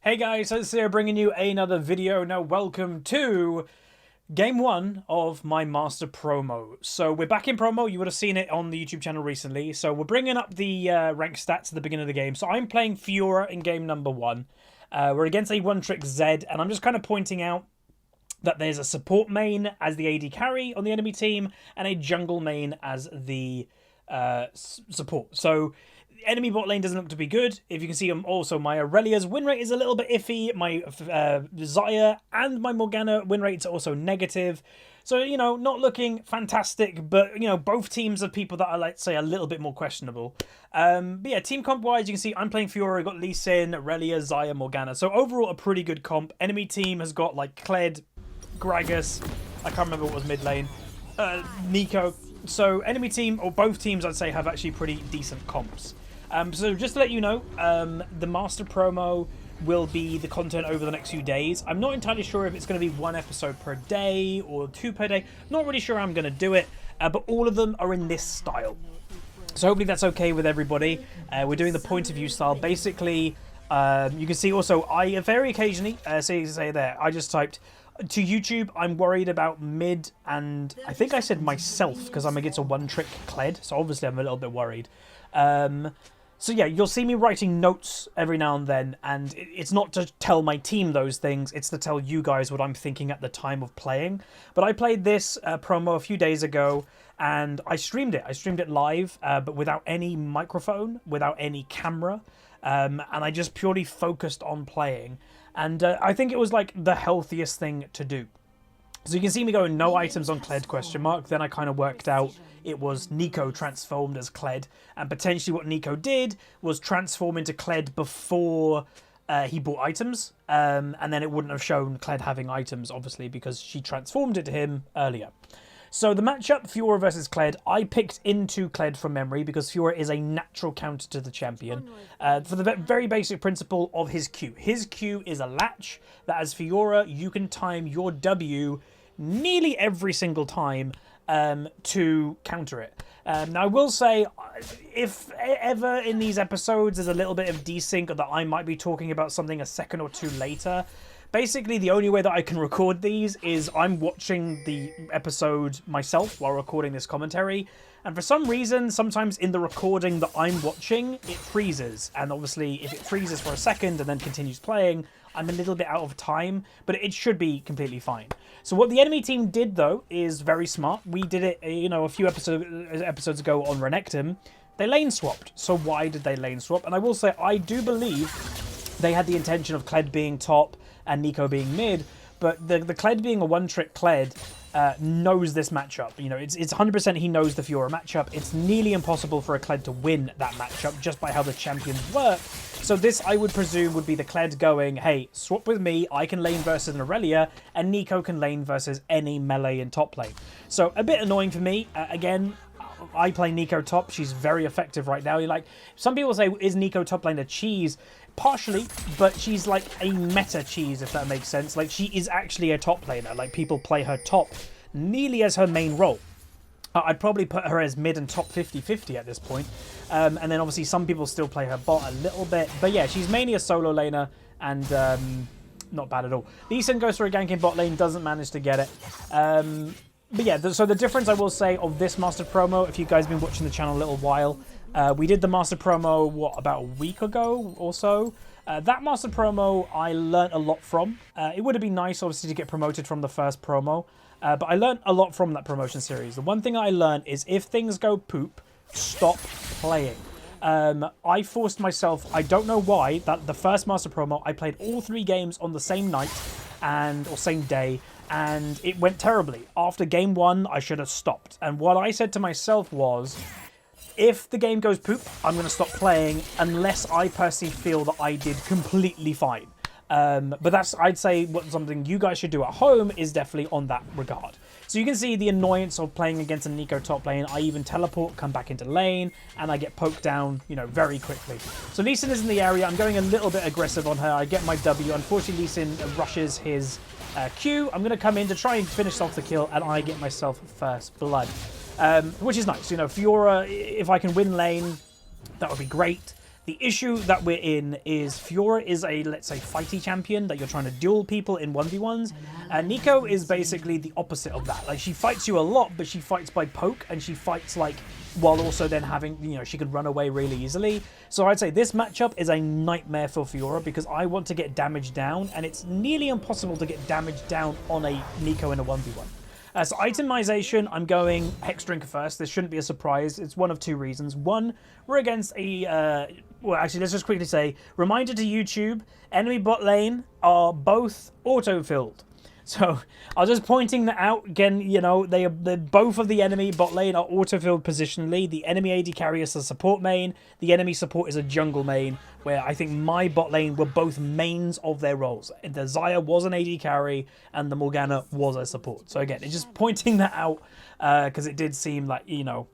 Hey guys, it's here bringing you another video. Now welcome to game one of my master promo. So we're back in promo. You would have seen it on the YouTube channel recently. So we're bringing up the rank stats at the beginning of the game. So I'm playing FIORA in game number one. We're against a one-trick Zed, and I'm just kind of pointing out that there's a support main as the AD carry on the enemy team and a jungle main as the support. So enemy bot lane doesn't look to be good. If you can see, also my Aurelia's win rate is a little bit iffy. My Xayah and my Morgana win rates are also negative. So, you know, not looking fantastic, but, you know, both teams are people that are, let's say, a little bit more questionable. But yeah, team comp-wise, you can see I'm playing FIORA, got Lee Sin, Aurelia, Xayah, Morgana. So overall, a pretty good comp. Enemy team has got, like, Kled, Gragas, I can't remember what was mid lane, Nico. So enemy team, or both teams, I'd say, have actually pretty decent comps. So just to let you know, the master promo will be the content over the next few days. I'm not entirely sure if it's going to be one episode per day or two per day. Not really sure how I'm going to do it, but all of them are in this style. So hopefully that's okay with everybody. We're doing the point of view style. Basically, you can see also, I very occasionally, say there, I just typed, to YouTube, I'm worried about mid, and I think I said myself, because I'm against a one-trick Kled, so obviously I'm a little bit worried. So yeah, you'll see me writing notes every now and then, and it's not to tell my team those things, it's to tell you guys what I'm thinking at the time of playing. But I played this promo a few days ago, and I streamed it. I streamed it live, but without any microphone, without any camera, and I just purely focused on playing. And I think it was like the healthiest thing to do. So you can see me going no items on Kled ? Then I kind of worked out it was Nico transformed as Kled, and potentially what Nico did was transform into Kled before he bought items, and then it wouldn't have shown Kled having items, obviously, because she transformed it to him earlier. So the matchup, FIORA versus Kled, I picked into Kled from memory because FIORA is a natural counter to the champion for the very basic principle of his Q. His Q is a latch that as FIORA, you can time your W nearly every single time to counter it. Now, I will say, if ever in these episodes there's a little bit of desync or that I might be talking about something a second or two later, basically the only way that I can record these is I'm watching the episode myself while recording this commentary, and for some reason, sometimes in the recording that I'm watching, it freezes, and obviously if it freezes for a second and then continues playing, I'm a little bit out of time, but it should be completely fine. So what the enemy team did, though, is very smart. We did it, you know, a few episodes ago on Renekton. They lane swapped. So why did they lane swap? And I will say, I do believe they had the intention of Kled being top and Nico being mid, but the Kled being a one-trick Kled knows this matchup. You know, it's 100% he knows the FIORA matchup. It's nearly impossible for a Kled to win that matchup just by how the champions work. So this, I would presume, would be the Kled going, hey, swap with me, I can lane versus an Aurelia, and Nico can lane versus any melee in top lane. So a bit annoying for me. Again, I play Nico top. She's very effective right now. You're like, some people say, is Nico top lane a cheese? Partially, but she's like a meta cheese, if that makes sense. Like, she is actually a top laner. Like, people play her top nearly as her main role. I'd probably put her as mid and top 50-50 at this point. And then obviously some people still play her bot a little bit. But yeah, she's mainly a solo laner and not bad at all. Lee Sin goes for a ganking bot lane, doesn't manage to get it. But yeah, so the difference I will say of this master promo, if you guys have been watching the channel a little while, we did the master promo, what, about a week ago or so? That master promo I learnt a lot from. It would have been nice, obviously, to get promoted from the first promo. But I learned a lot from that promotion series. The one thing I learned is if things go poop, stop playing. I forced myself, I don't know why, that the first master promo, I played all 3 games on the same night or same day, and it went terribly. After game 1, I should have stopped. And what I said to myself was, if the game goes poop, I'm going to stop playing unless I personally feel that I did completely fine. But that's, I'd say, something you guys should do at home is definitely on that regard. So you can see the annoyance of playing against a Nico top lane. I even teleport, come back into lane, and I get poked down, you know, very quickly. So Lee Sin is in the area. I'm going a little bit aggressive on her. I get my W. Unfortunately, Lee Sin rushes his Q. I'm going to come in to try and finish off the kill, and I get myself first blood. Which is nice. You know, FIORA, if I can win lane, that would be great. The issue that we're in is FIORA is a, let's say, fighty champion that you're trying to duel people in 1v1s. Nico is basically the opposite of that. Like, she fights you a lot, but she fights by poke, and she fights, like, while also then having, you know, she could run away really easily. So I'd say this matchup is a nightmare for FIORA because I want to get damage down, and it's nearly impossible to get damage down on a Nico in a 1v1. So itemization, I'm going Hexdrinker first. This shouldn't be a surprise. It's one of two reasons. One, we're against a... well, actually, let's just quickly say, reminder to YouTube, enemy bot lane are both auto-filled. So I was just pointing that out. Again, you know, they're both of the enemy bot lane are auto-filled positionally. The enemy AD carry is a support main. The enemy support is a jungle main, where I think my bot lane were both mains of their roles. The Xayah was an AD carry, and the Morgana was a support. So again, it's just pointing that out, because it did seem like, you know,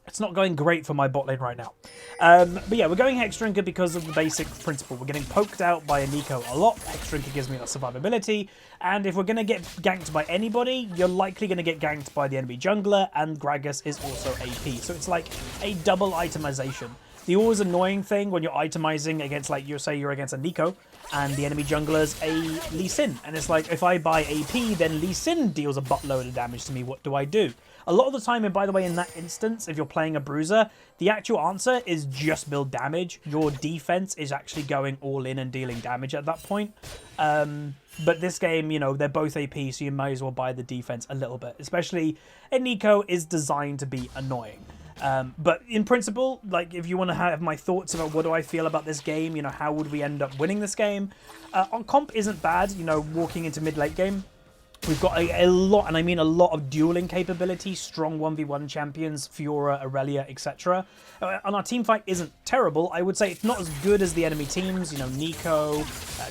it's not going great for my bot lane right now. But yeah, we're going Hexdrinker because of the basic principle. We're getting poked out by a Nico a lot. Hexdrinker gives me that survivability. And if we're going to get ganked by anybody, you're likely going to get ganked by the enemy jungler, and Gragas is also AP. So it's like a double itemization. The always annoying thing when you're itemizing against, like, say you're against a Nico, and the enemy jungler's a Lee Sin. And it's like, if I buy AP, then Lee Sin deals a buttload of damage to me. What do I do? A lot of the time, and by the way, in that instance, if you're playing a bruiser, the actual answer is just build damage. Your defense is actually going all in and dealing damage at that point. But this game, you know, they're both AP, so you might as well buy the defense a little bit. Especially, a Nico is designed to be annoying. But in principle, like, if you want to have my thoughts about what do I feel about this game, you know, how would we end up winning this game? On comp isn't bad, you know, walking into mid-late game. We've got a lot, and I mean a lot of dueling capability, strong 1v1 champions, FIORA, Aurelia, etc. And our team fight isn't terrible. I would say it's not as good as the enemy teams, you know, Nico,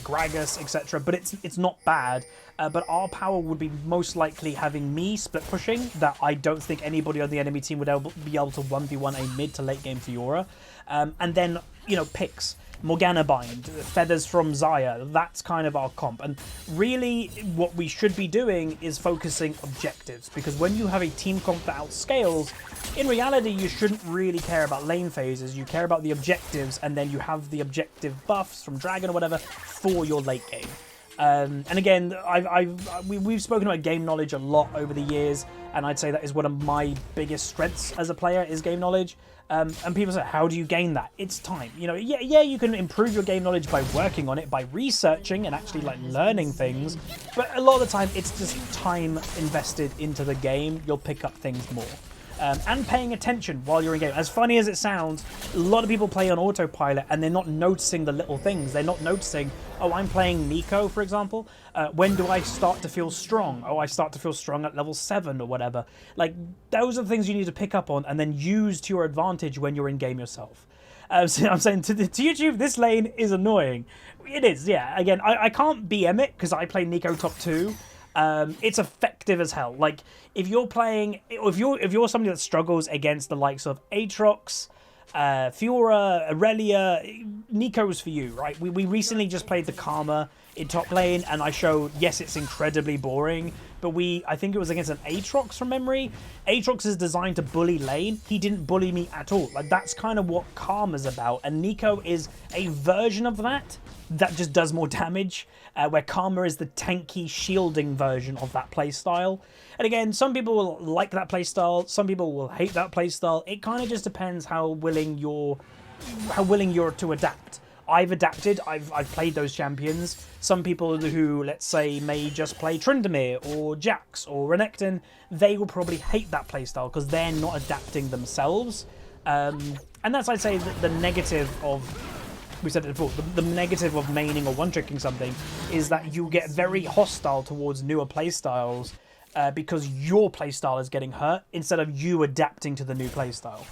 Gragas, etc. But it's not bad. But our power would be most likely having me split pushing, that I don't think anybody on the enemy team would be able to 1v1 a mid to late game FIORA. And then, you know, picks. Morgana bind, feathers from Xayah, that's kind of our comp. And really what we should be doing is focusing objectives, because when you have a team comp that outscales, in reality you shouldn't really care about lane phases, you care about the objectives, and then you have the objective buffs from Dragon or whatever for your late game. And again, we've spoken about game knowledge a lot over the years, and I'd say that is one of my biggest strengths as a player, is game knowledge. And people say, how do you gain that? It's time. You know, yeah, you can improve your game knowledge by working on it, by researching and actually, like, learning things. But a lot of the time, it's just time invested into the game. You'll pick up things more. And paying attention while you're in game. As funny as it sounds, a lot of people play on autopilot and they're not noticing the little things. They're not noticing, oh, I'm playing Nico, for example. When do I start to feel strong? Oh, I start to feel strong at level 7 or whatever. Like, those are the things you need to pick up on and then use to your advantage when you're in game yourself. So I'm saying to YouTube, this lane is annoying. It is, yeah. Again, I can't BM it because I play Nico top 2. It's effective as hell. Like, if you're playing, if you're somebody that struggles against the likes of Aatrox, FIORA, Aurelia, Nico's for you, right? We recently just played the Karma in top lane, and I showed, yes, it's incredibly boring, but I think it was against an Aatrox from memory. Aatrox is designed to bully lane. He didn't bully me at all. Like, that's kind of what Karma's about, and Nico is a version of that just does more damage, where Karma is the tanky shielding version of that playstyle. And again, some people will like that playstyle, some people will hate that playstyle. It kind of just depends how willing you're to adapt. I've adapted, I've played those champions. Some people who, let's say, may just play Tryndamere or Jax or Renekton, they will probably hate that playstyle because they're not adapting themselves. And that's, I'd say, the negative of... We said it before, the negative of maining or one-tricking something is that you get very hostile towards newer playstyles because your playstyle is getting hurt instead of you adapting to the new playstyle.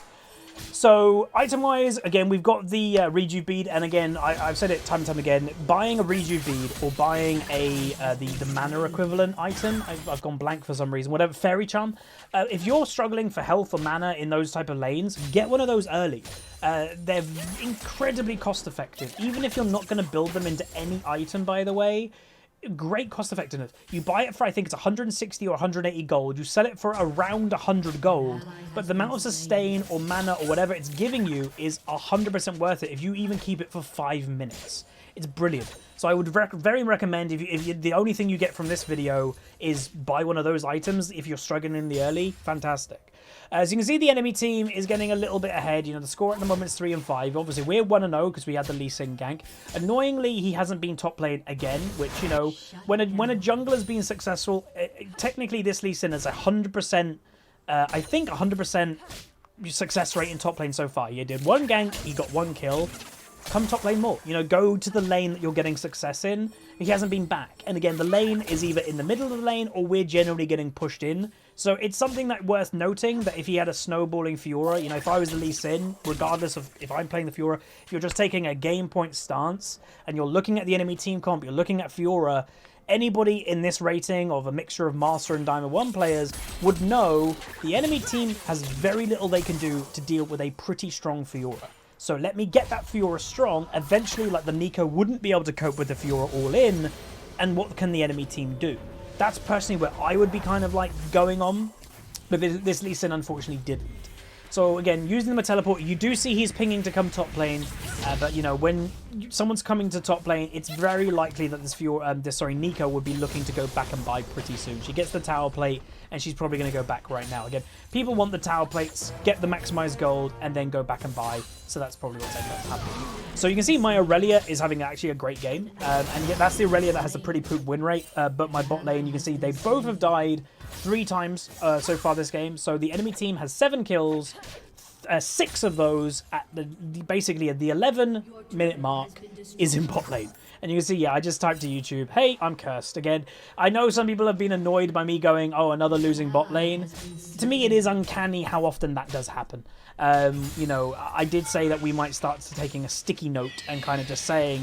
So, item-wise, again, we've got the Rejuve bead, and again, I've said it time and time again, buying a Rejuve bead or buying the mana equivalent item, I've gone blank for some reason, whatever, Fairy Charm, if you're struggling for health or mana in those type of lanes, get one of those early. They're incredibly cost-effective, even if you're not going to build them into any item, by the way. great cost effectiveness. You buy it for, I think it's 160 or 180 gold. You sell it for around 100 gold, but the amount of sustain or mana or whatever it's giving you is 100% worth it if you even keep it for 5 minutes. It's brilliant. So I would very recommend, if the only thing you get from this video is buy one of those items if you're struggling in the early, fantastic. As you can see, the enemy team is getting a little bit ahead. You know, the score at the moment is 3-5. Obviously, we're 1-0 because we had the Lee Sin gank. Annoyingly, he hasn't been top lane again, which, you know, when a jungler's been successful, technically this Lee Sin is 100%, I think 100% success rate in top lane so far. He did 1 gank, he got 1 kill. Come top lane more. You know, go to the lane that you're getting success in. He hasn't been back. And again, the lane is either in the middle of the lane or we're generally getting pushed in. So it's something that worth noting that if he had a snowballing FIORA, you know, if I was the Lee Sin, regardless of if I'm playing the FIORA, if you're just taking a game point stance and you're looking at the enemy team comp, you're looking at FIORA, anybody in this rating of a mixture of Master and Diamond 1 players would know the enemy team has very little they can do to deal with a pretty strong FIORA. So let me get that FIORA strong. Eventually, like, the Nico wouldn't be able to cope with the FIORA all in. And what can the enemy team do? That's personally where I would be kind of like going on. But this Lee Sin unfortunately didn't. So again, using the teleport, you do see he's pinging to come top lane. But, you know, when someone's coming to top lane, it's very likely that this Nico would be looking to go back and buy pretty soon. She gets the tower plate, and she's probably going to go back right now. Again, people want the tower plates, get the maximized gold, and then go back and buy. So that's probably what's ended up happening. So you can see my Aurelia is having actually a great game. And yet that's the Aurelia that has a pretty poop win rate. But my bot lane, you can see they both have died 3 times so far this game. So the enemy team has 7 kills. 6 of those at basically at the 11-minute mark is in bot lane. And you can see, yeah, I just typed to YouTube, hey, I'm cursed again. I know some people have been annoyed by me going, oh, another losing bot lane. To me, it is uncanny how often that does happen. You know, I did say that we might start taking a sticky note and kind of just saying,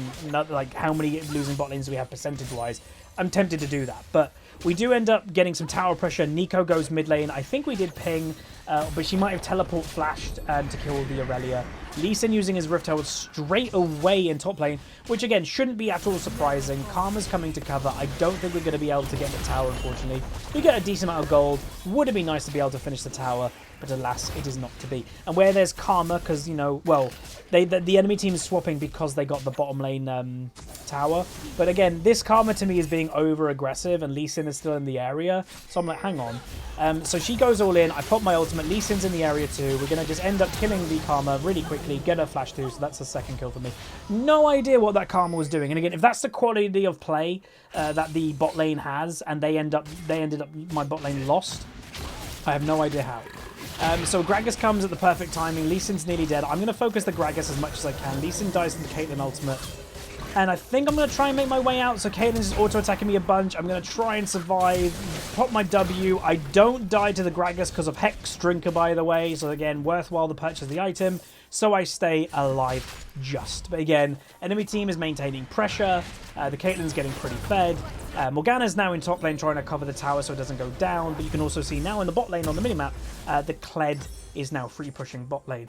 like, how many losing bot lanes do we have percentage-wise. I'm tempted to do that, but we do end up getting some tower pressure. Nico goes mid lane. I think we did ping, but she might have teleport flashed to kill the Aurelia. Lee Sin using his Rift Herald straight away in top lane, which again shouldn't be at all surprising. Karma's coming to cover. I don't think we're going to be able to get the tower, unfortunately. We get a decent amount of gold. Would have been nice to be able to finish the tower, but alas, it is not to be. And where there's Karma, because, you know, well, the enemy team is swapping because they got the bottom lane tower. But again, this Karma to me is being over-aggressive, and Lee Sin is still in the area. So I'm like, hang on. So she goes all in. I put my ultimate. Lee Sin's in the area too. We're going to just end up killing the Karma really quickly, get her flash too, so that's the 2nd kill for me. No idea what that Karma was doing. And again, if that's the quality of play that the bot lane has, and they ended up my bot lane lost, I have no idea how. So Gragas comes at the perfect timing. Lee Sin's nearly dead. I'm going to focus the Gragas as much as I can. Lee Sin dies to the Caitlyn ultimate. And I think I'm going to try and make my way out. So Caitlyn's just auto-attacking me a bunch. I'm going to try and survive. Pop my W. I don't die to the Gragas because of Hex Drinker, by the way. So again, worthwhile to purchase the item. So I stay alive just. But again, enemy team is maintaining pressure. The Caitlyn's getting pretty fed. Morgana's now in top lane trying to cover the tower so it doesn't go down. But you can also see now in the bot lane on the minimap, the Kled is now free pushing bot lane.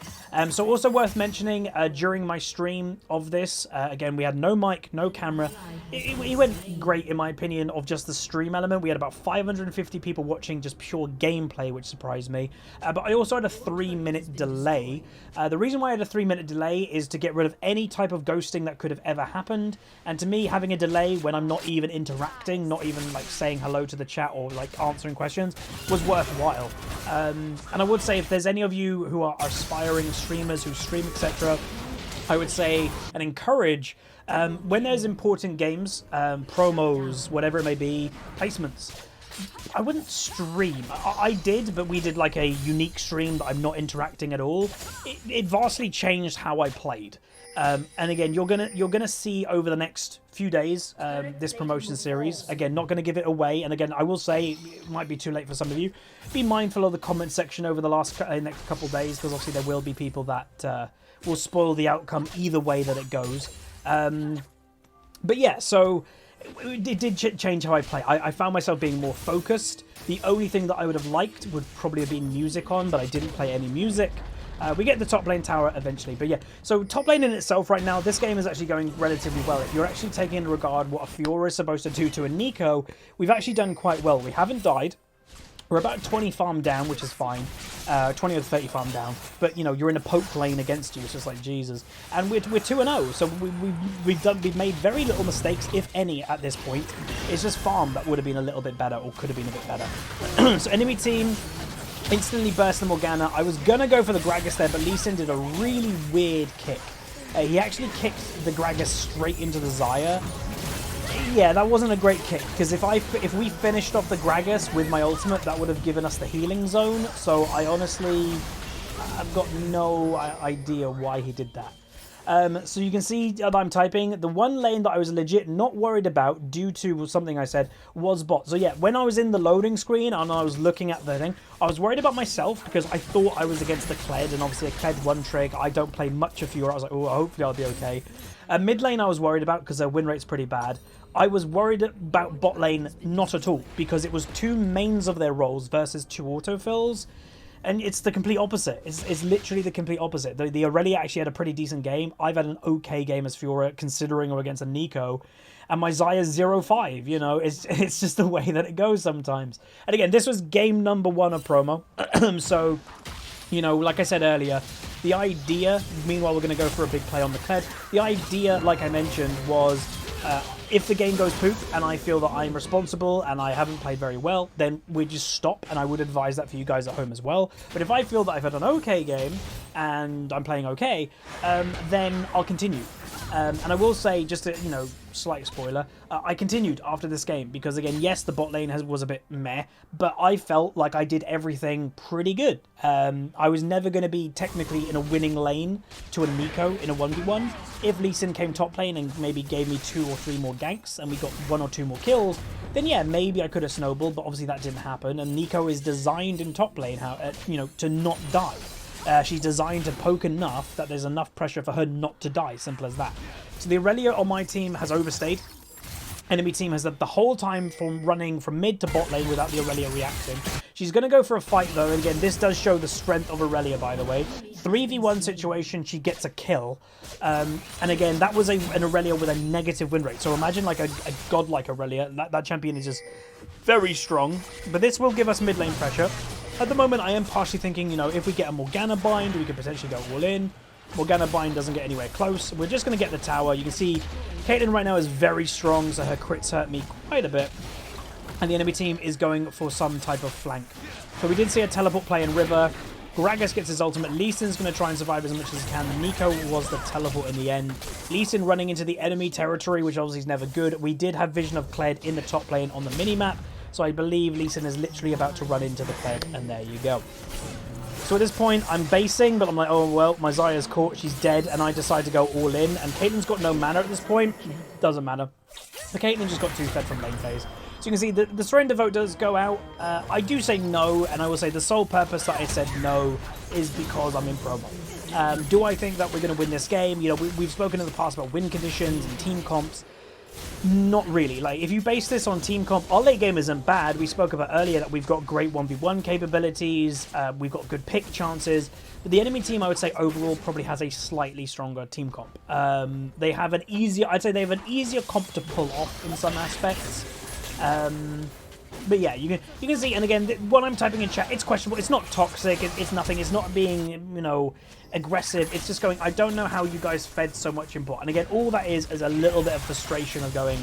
So also worth mentioning, during my stream of this, again, we had no mic, no camera. It went great, in my opinion, of just the stream element. We had about 550 people watching just pure gameplay, which surprised me. But I also had a 3-minute delay. The reason why I had a 3-minute delay is to get rid of any type of ghosting that could have ever happened. And to me, having a delay when I'm not even interacting, not even like saying hello to the chat or like answering questions, was worthwhile. And I would say, if there's any of you who are aspiring streamers who stream, etc., I would say and encourage, when there's important games, promos, whatever it may be, placements, I wouldn't stream. I did, but we did like a unique stream that I'm not interacting at all. It vastly changed how I played. And again, you're gonna see over the next few days this promotion series. Again, not going to give it away. And again, I will say it might be too late for some of you. Be mindful of the comment section over the next couple of days, because obviously there will be people that will spoil the outcome either way that it goes. But yeah, so it did change how I play. I found myself being more focused. The only thing that I would have liked would probably have been music on, but I didn't play any music. We get the top lane tower eventually, but yeah. So top lane in itself right now, this game is actually going relatively well. If you're actually taking into regard what a FIORA is supposed to do to a Neeko, we've actually done quite well. We haven't died. We're about 20 farm down, which is fine. 20 or 30 farm down. But, you know, you're in a poke lane against you. It's just like, Jesus. And we're 2-0, so we've made very little mistakes, if any, at this point. It's just farm that would have been a little bit better, or could have been a bit better. So enemy team instantly burst the Morgana. I was going to go for the Gragas there, but Lee Sin did a really weird kick. He actually kicked the Gragas straight into the Xayah. Yeah, that wasn't a great kick, because if we finished off the Gragas with my ultimate, that would have given us the healing zone. So I honestly, I've got no idea why he did that. So you can see that I'm typing. The one lane that I was legit not worried about due to something I said was bot. So yeah, when I was in the loading screen and I was looking at the thing, I was worried about myself because I thought I was against the Kled, and obviously a Kled one trick. I don't play much of FIORA. I was like, oh, hopefully I'll be okay. Mid lane I was worried about because their win rate's pretty bad. I was worried about bot lane not at all, because it was 2 mains of their roles versus 2 autofills. And it's the complete opposite. It's literally the complete opposite. The Aurelia actually had a pretty decent game. I've had an okay game as FIORA, considering or against a Neeko. And my Xayah's 0-5, you know. It's just the way that it goes sometimes. And again, this was game number 1 of promo. So, you know, like I said earlier, the idea, meanwhile we're going to go for a big play on the Kled. The idea, like I mentioned, was if the game goes poop and I feel that I'm responsible and I haven't played very well, then we just stop, and I would advise that for you guys at home as well. But if I feel that I've had an okay game and I'm playing okay, then I'll continue. And I will say, just a, you know, slight spoiler, I continued after this game because, again, yes, the bot lane was a bit meh, but I felt like I did everything pretty good. I was never going to be technically in a winning lane to a Neeko in a 1v1. If Lee Sin came top lane and maybe gave me 2 or 3 more ganks and we got 1 or 2 more kills, then yeah, maybe I could have snowballed, but obviously that didn't happen. And Neeko is designed in top lane, you know, to not die. She's designed to poke enough that there's enough pressure for her not to die, simple as that. So the Aurelia on my team has overstayed. Enemy team has the whole time from running from mid to bot lane without the Aurelia reacting. She's going to go for a fight though, and again, this does show the strength of Aurelia, by the way. 3v1 situation, she gets a kill. And again, that was an Aurelia with a negative win rate. So imagine like a godlike Aurelia. That champion is just very strong. But this will give us mid lane pressure. At the moment, I am partially thinking, you know, if we get a Morgana bind, we could potentially go all in. Morgana bind doesn't get anywhere close. We're just going to get the tower. You can see Caitlyn right now is very strong, so her crits hurt me quite a bit. And the enemy team is going for some type of flank. So we did see a teleport play in River. Gragas gets his ultimate. Lee Sin's going to try and survive as much as he can. Neeko was the teleport in the end. Lee Sin running into the enemy territory, which obviously is never good. We did have Vision of Kled in the top lane on the minimap. So I believe Lee Sin is literally about to run into the Kled, and there you go. So at this point, I'm basing, but I'm like, oh, well, my Xayah's caught, she's dead, and I decide to go all in. And Caitlyn's got no mana at this point. Doesn't matter. The Caitlyn just got 2-fed from lane phase. So you can see the surrender vote does go out. I do say no, and I will say the sole purpose that I said no is because I'm in promo. Do I think that we're going to win this game? You know, we've spoken in the past about win conditions and team comps. Not really. Like, if you base this on team comp, our late game isn't bad. We spoke about earlier that we've got great 1v1 capabilities, we've got good pick chances, but the enemy team, I would say, overall probably has a slightly stronger team comp. They have an easier, I'd say they have an easier comp to pull off in some aspects. But yeah, you can see, and again, what I'm typing in chat, it's questionable. It's not toxic. It's nothing. It's not being, you know, aggressive. It's just going, I don't know how you guys fed so much input. And again, all that is a little bit of frustration of going,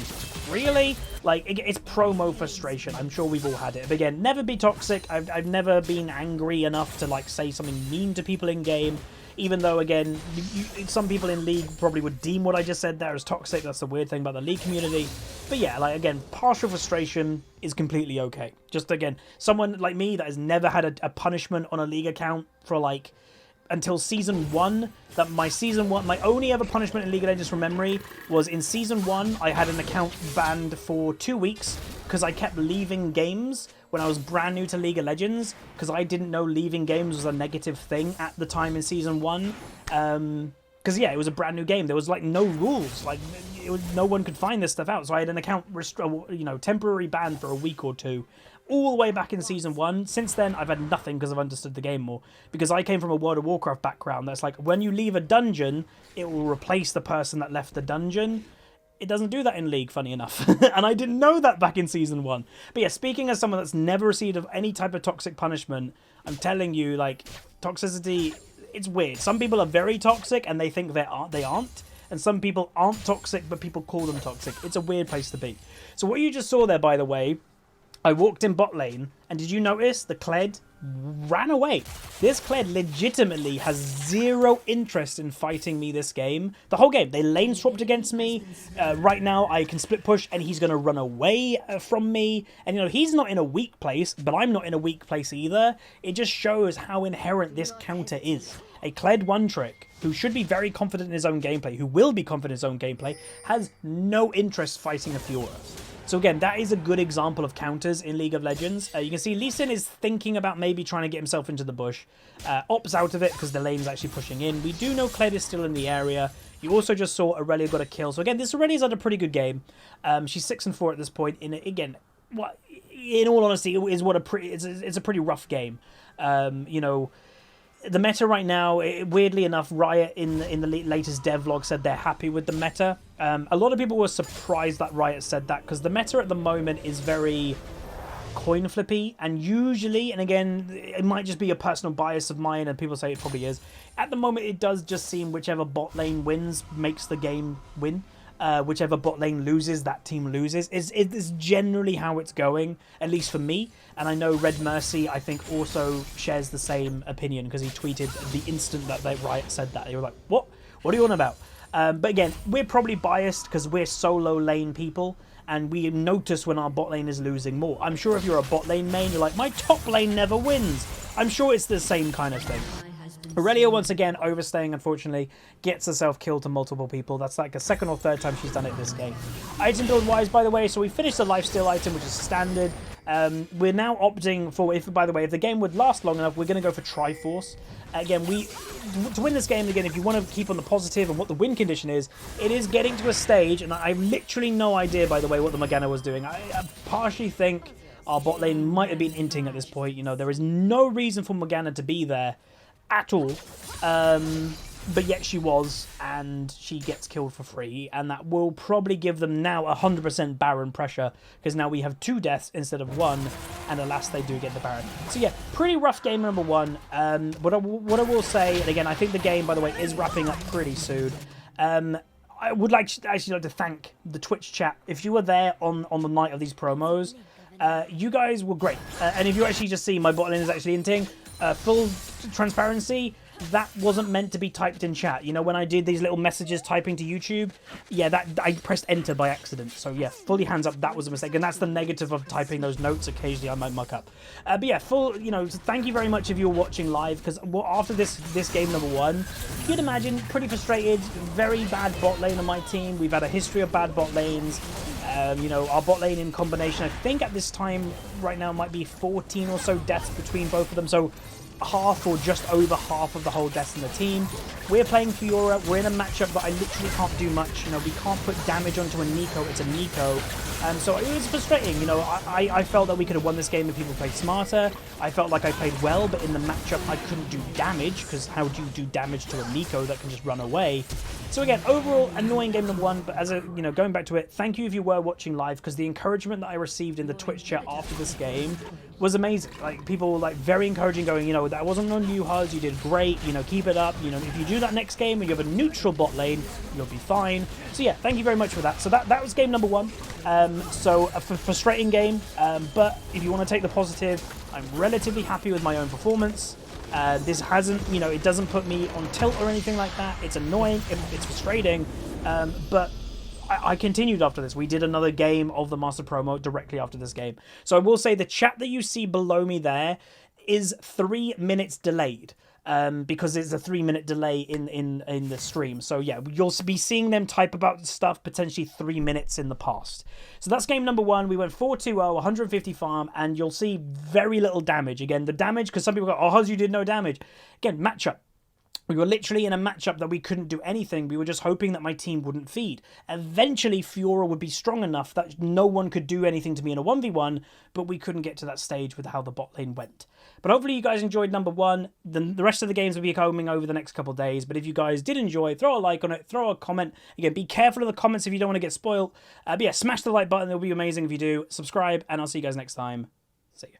really? Like, it's promo frustration. I'm sure we've all had it. But again, never be toxic. I've never been angry enough to, like, say something mean to people in game. Even though, again, some people in League probably would deem what I just said there as toxic. That's the weird thing about the League community. But yeah, like, again, partial frustration is completely okay. Just, again, someone like me that has never had a punishment on a League account for, like, until Season 1. That my only ever punishment in League of Legends from memory was in Season 1, I had an account banned for 2 weeks because I kept leaving games when I was brand new to League of Legends, because I didn't know leaving games was a negative thing at the time in Season 1. Because, yeah, it was a brand new game. There was, like, no rules. Like, no one could find this stuff out. So I had an account, you know, temporary ban for a week or 2. all the way back in Season 1. Since then, I've had nothing because I've understood the game more. Because I came from a World of Warcraft background that's like, when you leave a dungeon, it will replace the person that left the dungeon. It doesn't do that in League, funny enough. And I didn't know that back in Season 1. But yeah, speaking as someone that's never received any type of toxic punishment, I'm telling you, like, toxicity, it's weird. Some people are very toxic and they think they aren't. And some people aren't toxic, but people call them toxic. It's a weird place to be. So what you just saw there, by the way, I walked in bot lane, and did you notice the Kled ran away? This Kled legitimately has zero interest in fighting me this game. The whole game. They lane swapped against me. Right now, I can split push, and he's going to run away from me. And, you know, he's not in a weak place, but I'm not in a weak place either. It just shows how inherent this counter is. A Kled one-trick, who should be very confident in his own gameplay, who will be confident in his own gameplay, has no interest fighting a FIORA. So again, that is a good example of counters in League of Legends. You can see Lee Sin is thinking about maybe trying to get himself into the bush. Opts out of it because the lane's actually pushing in. We do know Kled is still in the area. You also just saw Aurelia got a kill. So again, this Aurelia's had a pretty good game. She's 6-4 at this point. Again, what, in all honesty, it's a pretty rough game. You know, the meta right now, weirdly enough, Riot in the latest devlog said they're happy with the meta. A lot of people were surprised that Riot said that because the meta at the moment is very coin flippy, and usually, and again, it might just be a personal bias of mine, and people say it probably is. At the moment, it does just seem whichever bot lane wins makes the game win. Whichever bot lane loses, that team loses. It's generally how it's going, at least for me. And I know Red Mercy, I think, also shares the same opinion because he tweeted the instant that Riot said that. They were like, what? What are you on about? But again, we're probably biased because we're solo lane people, and we notice when our bot lane is losing more. I'm sure if you're a bot lane main, you're like, my top lane never wins. I'm sure it's the same kind of thing. Aurelia, once again, overstaying, unfortunately, gets herself killed to multiple people. That's like a second or third time she's done it this game. Item build-wise, by the way, so we finished the lifesteal item, which is standard. We're now opting for, by the way, if the game would last long enough, we're going to go for Triforce. Again, to win this game, again, if you want to keep on the positive and what the win condition is, it is getting to a stage, and I have literally no idea, by the way, what the Morgana was doing. I partially think our bot lane might have been inting at this point. You know, there is no reason for Morgana to be there at all, but yet she was, and she gets killed for free, and that will probably give them now 100% Baron pressure, because now we have 2 deaths instead of 1, and alas, they do get the Baron. So yeah, pretty rough game number 1. What I will say, and again, I think the game, by the way, is wrapping up pretty soon. I would like to thank the Twitch chat. If you were there on the night of these promos, you guys were great. And if you actually just see my bot lane is actually inting, full transparency, that wasn't meant to be typed in chat. You know, when I did these little messages typing to YouTube, yeah, that I pressed enter by accident. So yeah, fully hands up, that was a mistake. And that's the negative of typing those notes. Occasionally I might muck up. But yeah, you know, thank you very much if you're watching live, because after this game number 1, you'd imagine pretty frustrated, very bad bot lane on my team. We've had a history of bad bot lanes. You know, our bot lane in combination, I think at this time right now might be 14 or so deaths between both of them. So half or just over half of the whole deaths in the team. We're playing FIORA. We're in a matchup that I literally can't do much. You know, we can't put damage onto a Nico. It's a Nico. So it was frustrating. You know, I felt that we could have won this game if people played smarter. I felt like I played well, but in the matchup I couldn't do damage, because how do you do damage to a Nico that can just run away? So again, overall, annoying game number 1, but going back to it, thank you if you were watching live, because the encouragement that I received in the Twitch chat after this game was amazing. Like, people were like very encouraging, going, you know, that wasn't on you, Huz, you did great, you know, keep it up, you know, if you do that next game and you have a neutral bot lane, you'll be fine. So yeah, thank you very much for that. So that was game number 1. So a frustrating game, but if you want to take the positive, I'm relatively happy with my own performance. This hasn't, you know, it doesn't put me on tilt or anything like that. It's annoying, it's frustrating, but I continued after this. We did another game of the Master Promo directly after this game. So I will say the chat that you see below me there is 3 minutes delayed. Because there's a 3-minute delay in the stream. So yeah, you'll be seeing them type about stuff potentially 3 minutes in the past. So that's game number 1. We went 4-2-0, 150 farm, and you'll see very little damage. Again, the damage, because some people go, oh, Huz, you did no damage. Again, matchup. We were literally in a matchup that we couldn't do anything. We were just hoping that my team wouldn't feed. Eventually, FIORA would be strong enough that no one could do anything to me in a 1v1, but we couldn't get to that stage with how the bot lane went. But hopefully you guys enjoyed number 1. The rest of the games will be coming over the next couple of days. But if you guys did enjoy, throw a like on it, throw a comment. Again, be careful of the comments if you don't want to get spoiled. But yeah, smash the like button. It'll be amazing if you do. Subscribe, and I'll see you guys next time. See ya.